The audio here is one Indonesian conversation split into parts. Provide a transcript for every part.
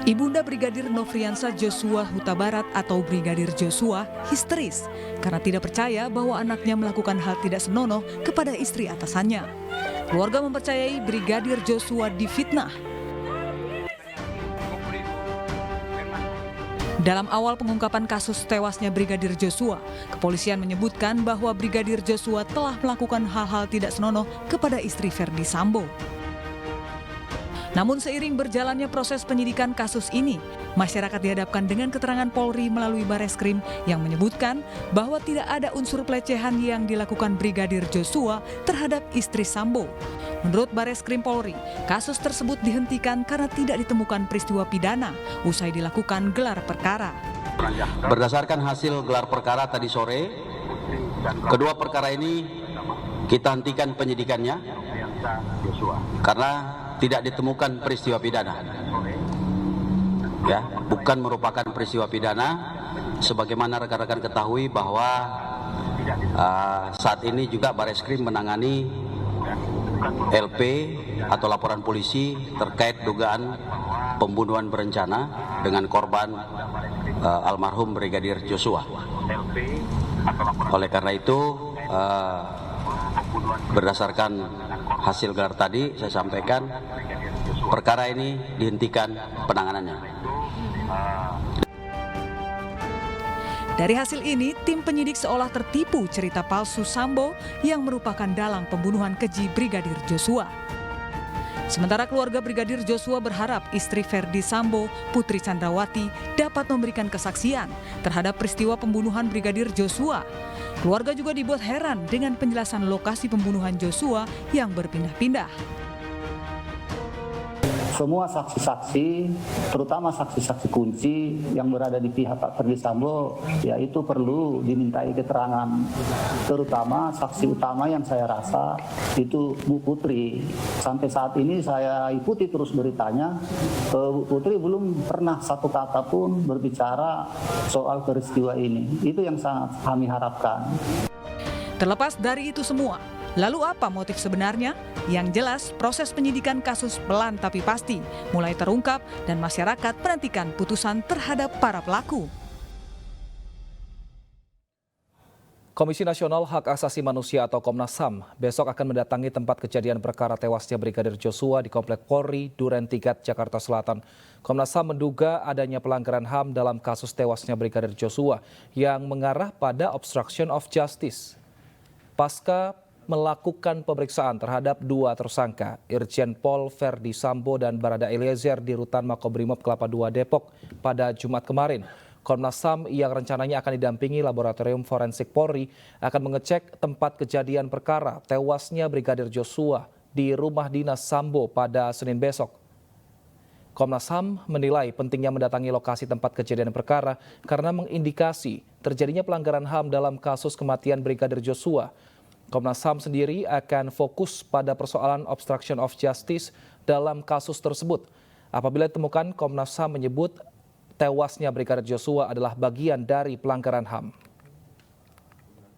Ibunda Brigadir Nofriansah Joshua Huta Barat atau Brigadir Joshua histeris karena tidak percaya bahwa anaknya melakukan hal tidak senonoh kepada istri atasannya. Keluarga mempercayai Brigadir Joshua difitnah. Dalam awal pengungkapan kasus tewasnya Brigadir Joshua, kepolisian menyebutkan bahwa Brigadir Joshua telah melakukan hal-hal tidak senonoh kepada istri Verdi Sambo. Namun seiring berjalannya proses penyidikan kasus ini, masyarakat dihadapkan dengan keterangan Polri melalui Bareskrim yang menyebutkan bahwa tidak ada unsur pelecehan yang dilakukan Brigadir Joshua terhadap istri Sambo. Menurut Bareskrim Polri, kasus tersebut dihentikan karena tidak ditemukan peristiwa pidana usai dilakukan gelar perkara. Berdasarkan hasil gelar perkara tadi sore, kedua perkara ini kita hentikan penyidikannya karena tidak ditemukan peristiwa pidana. Ya, bukan merupakan peristiwa pidana, sebagaimana rekan-rekan ketahui bahwa saat ini juga Bareskrim menangani LP atau laporan polisi terkait dugaan pembunuhan berencana dengan korban almarhum Brigadir Joshua. Oleh karena itu, berdasarkan hasil gelar tadi saya sampaikan perkara ini dihentikan penanganannya. Dari hasil ini, tim penyidik seolah tertipu cerita palsu Sambo yang merupakan dalang pembunuhan keji Brigadir Joshua. Sementara keluarga Brigadir Joshua berharap istri Verdi Sambo, Putri Chandrawati, dapat memberikan kesaksian terhadap peristiwa pembunuhan Brigadir Joshua. Keluarga juga dibuat heran dengan penjelasan lokasi pembunuhan Joshua yang berpindah-pindah. Semua saksi-saksi, terutama saksi-saksi kunci yang berada di pihak Pak Verdi Sambo, yaitu perlu dimintai keterangan. Terutama saksi utama yang saya rasa itu Bu Putri. Sampai saat ini saya ikuti terus beritanya, Bu Putri belum pernah satu kata pun berbicara soal peristiwa ini. Itu yang sangat kami harapkan. Terlepas dari itu semua, lalu apa motif sebenarnya? Yang jelas, proses penyidikan kasus pelan tapi pasti mulai terungkap dan masyarakat menantikan putusan terhadap para pelaku. Komisi Nasional Hak Asasi Manusia atau Komnas HAM besok akan mendatangi tempat kejadian perkara tewasnya Brigadir Joshua di Komplek Polri, Duren 3, Jakarta Selatan. Komnas HAM menduga adanya pelanggaran HAM dalam kasus tewasnya Brigadir Joshua yang mengarah pada obstruction of justice. Pasca melakukan pemeriksaan terhadap dua tersangka, Irjen Pol Verdi Sambo dan Barada Eliezer di Rutan Makobrimob Kelapa II Depok pada Jumat kemarin. Komnas HAM yang rencananya akan didampingi Laboratorium Forensik Polri akan mengecek tempat kejadian perkara tewasnya Brigadir Joshua di rumah dinas Sambo pada Senin besok. Komnas HAM menilai pentingnya mendatangi lokasi tempat kejadian perkara karena mengindikasi terjadinya pelanggaran HAM dalam kasus kematian Brigadir Joshua. Komnas HAM sendiri akan fokus pada persoalan obstruction of justice dalam kasus tersebut. Apabila ditemukan, Komnas HAM menyebut tewasnya Brigadir Joshua adalah bagian dari pelanggaran HAM.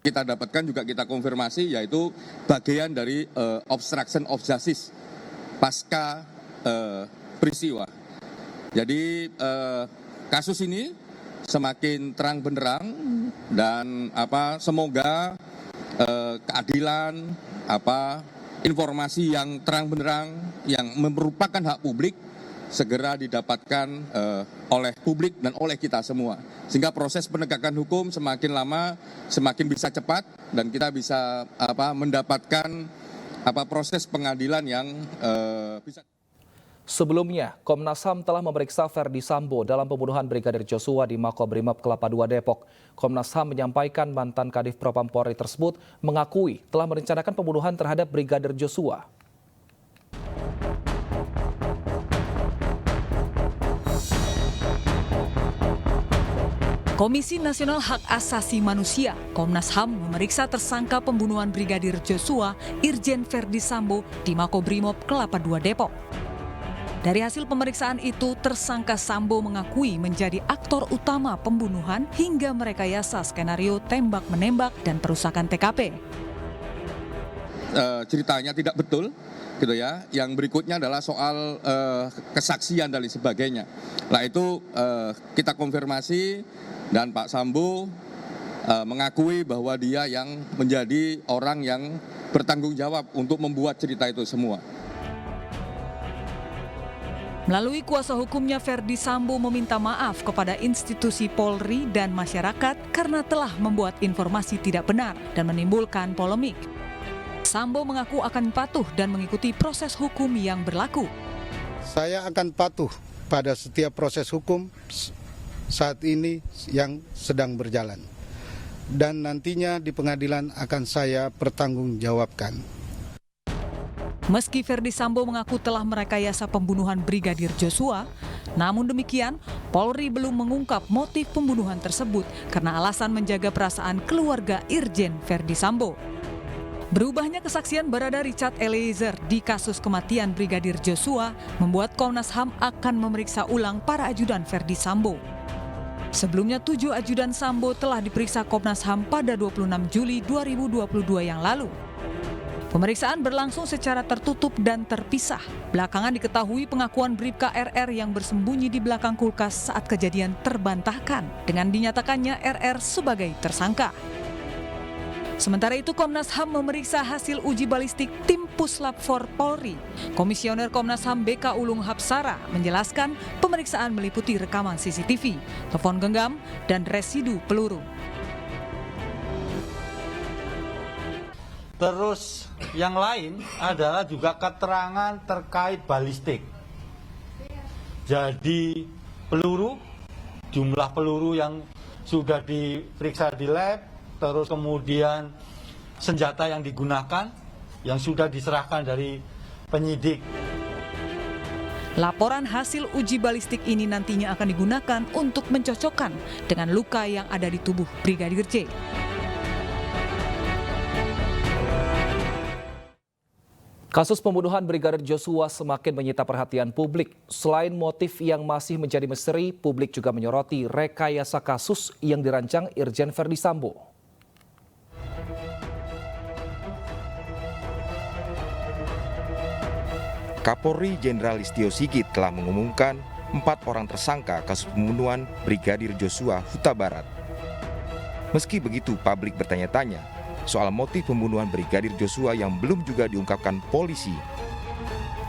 Kita dapatkan juga kita konfirmasi yaitu bagian dari obstruction of justice pasca peristiwa. Jadi kasus ini semakin terang benderang dan semoga keadilan, informasi yang terang benderang yang merupakan hak publik segera didapatkan oleh publik dan oleh kita semua. Sehingga proses penegakan hukum semakin lama semakin bisa cepat dan kita bisa mendapatkan proses pengadilan yang bisa. Sebelumnya, Komnas HAM telah memeriksa Verdi Sambo dalam pembunuhan Brigadir Joshua di Makobrimob Kelapa II Depok. Komnas HAM menyampaikan mantan Kadif Propam Polri tersebut mengakui telah merencanakan pembunuhan terhadap Brigadir Joshua. Komisi Nasional Hak Asasi Manusia, Komnas HAM memeriksa tersangka pembunuhan Brigadir Joshua, Irjen Verdi Sambo di Makobrimob Kelapa II Depok. Dari hasil pemeriksaan itu, tersangka Sambo mengakui menjadi aktor utama pembunuhan hingga merekayasa skenario tembak-menembak dan perusakan TKP. Ceritanya tidak betul gitu ya. Yang berikutnya adalah soal kesaksian dan sebagainya. Nah itu kita konfirmasi dan Pak Sambo mengakui bahwa dia yang menjadi orang yang bertanggung jawab untuk membuat cerita itu semua. Melalui kuasa hukumnya, Ferdi Sambo meminta maaf kepada institusi Polri dan masyarakat karena telah membuat informasi tidak benar dan menimbulkan polemik. Sambo mengaku akan patuh dan mengikuti proses hukum yang berlaku. Saya akan patuh pada setiap proses hukum saat ini yang sedang berjalan. Dan nantinya di pengadilan akan saya pertanggungjawabkan. Meski Ferdi Sambo mengaku telah merekayasa pembunuhan Brigadir Joshua, namun demikian Polri belum mengungkap motif pembunuhan tersebut karena alasan menjaga perasaan keluarga Irjen Ferdi Sambo. Berubahnya kesaksian Barada Richard Eliezer di kasus kematian Brigadir Joshua membuat Komnas HAM akan memeriksa ulang para ajudan Ferdi Sambo. Sebelumnya 7 ajudan Sambo telah diperiksa Komnas HAM pada 26 Juli 2022 yang lalu. Pemeriksaan berlangsung secara tertutup dan terpisah. Belakangan diketahui pengakuan Bribka RR yang bersembunyi di belakang kulkas saat kejadian terbantahkan dengan dinyatakannya RR sebagai tersangka. Sementara itu Komnas HAM memeriksa hasil uji balistik tim Puslap 4 Polri. Komisioner Komnas HAM BK Ulung Hapsara menjelaskan pemeriksaan meliputi rekaman CCTV, telepon genggam, dan residu peluru. Terus yang lain adalah juga keterangan terkait balistik. Jadi peluru, jumlah peluru yang sudah diperiksa di lab, terus kemudian senjata yang digunakan, yang sudah diserahkan dari penyidik. Laporan hasil uji balistik ini nantinya akan digunakan untuk mencocokkan dengan luka yang ada di tubuh Brigadir J. Kasus pembunuhan Brigadir Joshua semakin menyita perhatian publik. Selain motif yang masih menjadi misteri, publik juga menyoroti rekayasa kasus yang dirancang Irjen Ferdi Sambo. Kapolri Jenderal Listio Sigit telah mengumumkan 4 orang tersangka kasus pembunuhan Brigadir Joshua Huta Barat. Meski begitu, publik bertanya-tanya soal motif pembunuhan Brigadir Joshua yang belum juga diungkapkan polisi.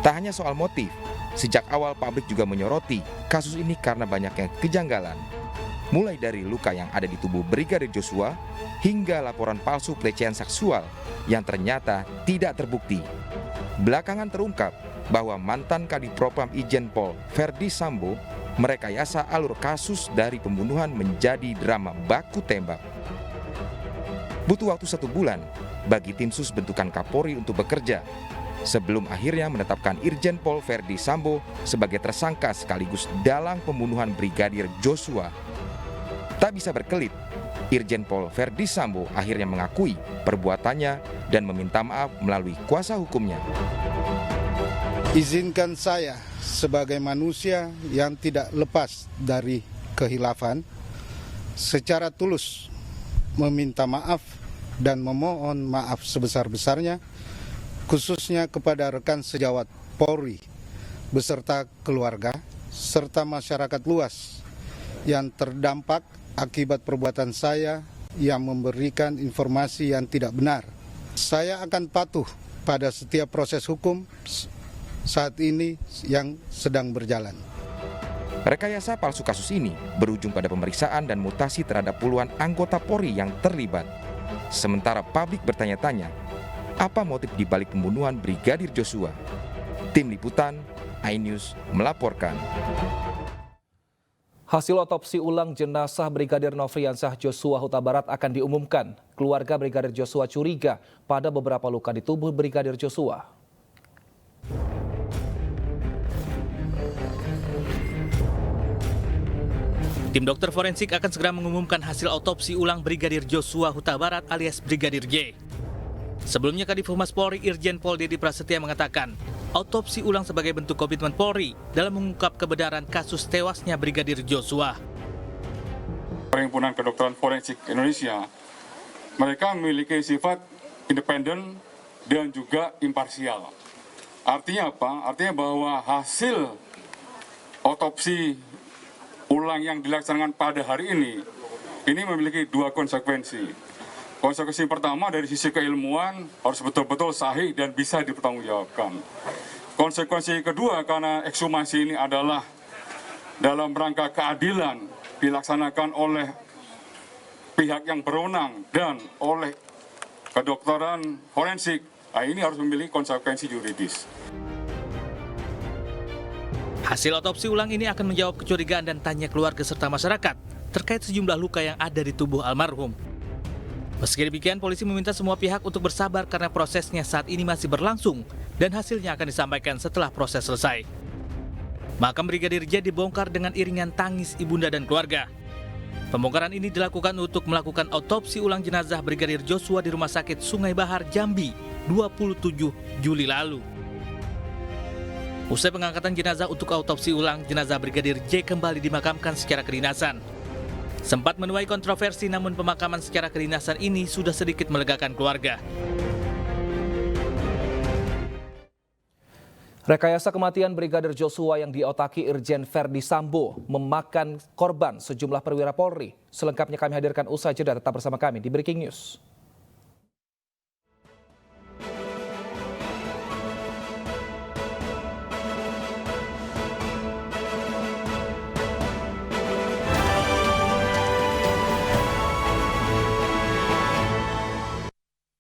Tak hanya soal motif, sejak awal publik juga menyoroti kasus ini karena banyaknya kejanggalan. Mulai dari luka yang ada di tubuh Brigadir Joshua hingga laporan palsu pelecehan seksual yang ternyata tidak terbukti. Belakangan terungkap bahwa mantan Kadipropam Irjen Pol Ferdi Sambo merekayasa alur kasus dari pembunuhan menjadi drama baku tembak. Butuh waktu 1 bulan bagi tim sus bentukan Kapolri untuk bekerja sebelum akhirnya menetapkan Irjen Pol Ferdi Sambo sebagai tersangka sekaligus dalang pembunuhan Brigadir Joshua. Tak bisa berkelit, Irjen Pol Ferdi Sambo akhirnya mengakui perbuatannya dan meminta maaf melalui kuasa hukumnya. Izinkan saya sebagai manusia yang tidak lepas dari kehilafan secara tulus meminta maaf dan memohon maaf sebesar-besarnya khususnya kepada rekan sejawat Polri beserta keluarga serta masyarakat luas yang terdampak akibat perbuatan saya yang memberikan informasi yang tidak benar. Saya akan patuh pada setiap proses hukum saat ini yang sedang berjalan. Rekayasa palsu kasus ini berujung pada pemeriksaan dan mutasi terhadap puluhan anggota Polri yang terlibat. Sementara publik bertanya-tanya, apa motif di balik pembunuhan Brigadir Joshua? Tim Liputan, iNews melaporkan. Hasil otopsi ulang jenazah Brigadir Nofriansah Joshua Huta Barat akan diumumkan. Keluarga Brigadir Joshua curiga pada beberapa luka di tubuh Brigadir Joshua. Tim dokter forensik akan segera mengumumkan hasil otopsi ulang Brigadir Joshua Huta Barat alias Brigadir J. Sebelumnya Kadif Humas Polri Irjen Pol Dedi Prasetya mengatakan, autopsi ulang sebagai bentuk komitmen Polri dalam mengungkap kebenaran kasus tewasnya Brigadir Joshua. Perhimpunan Kedokteran Forensik Indonesia, mereka memiliki sifat independen dan juga imparsial. Artinya apa? Artinya bahwa hasil otopsi ulang yang dilaksanakan pada hari ini memiliki dua konsekuensi. Konsekuensi pertama dari sisi keilmuan harus betul-betul sahih dan bisa dipertanggungjawabkan. Konsekuensi kedua karena ekshumasi ini adalah dalam rangka keadilan dilaksanakan oleh pihak yang berwenang dan oleh kedokteran forensik, ini harus memiliki konsekuensi yuridis. Hasil otopsi ulang ini akan menjawab kecurigaan dan tanya keluarga serta masyarakat terkait sejumlah luka yang ada di tubuh almarhum. Meski demikian, polisi meminta semua pihak untuk bersabar karena prosesnya saat ini masih berlangsung dan hasilnya akan disampaikan setelah proses selesai. Makam Brigadir J dibongkar dengan iringan tangis ibunda dan keluarga. Pembongkaran ini dilakukan untuk melakukan autopsi ulang jenazah Brigadir Joshua di Rumah Sakit Sungai Bahar, Jambi, 27 Juli lalu. Usai pengangkatan jenazah untuk autopsi ulang, jenazah Brigadir J kembali dimakamkan secara kedinasan. Sempat menuai kontroversi, namun pemakaman secara kedinasan ini sudah sedikit melegakan keluarga. Rekayasa kematian Brigadir Joshua yang diotaki Irjen Verdi Sambo memakan korban sejumlah perwira Polri. Selengkapnya kami hadirkan usai jeda, tetap bersama kami di Breaking News.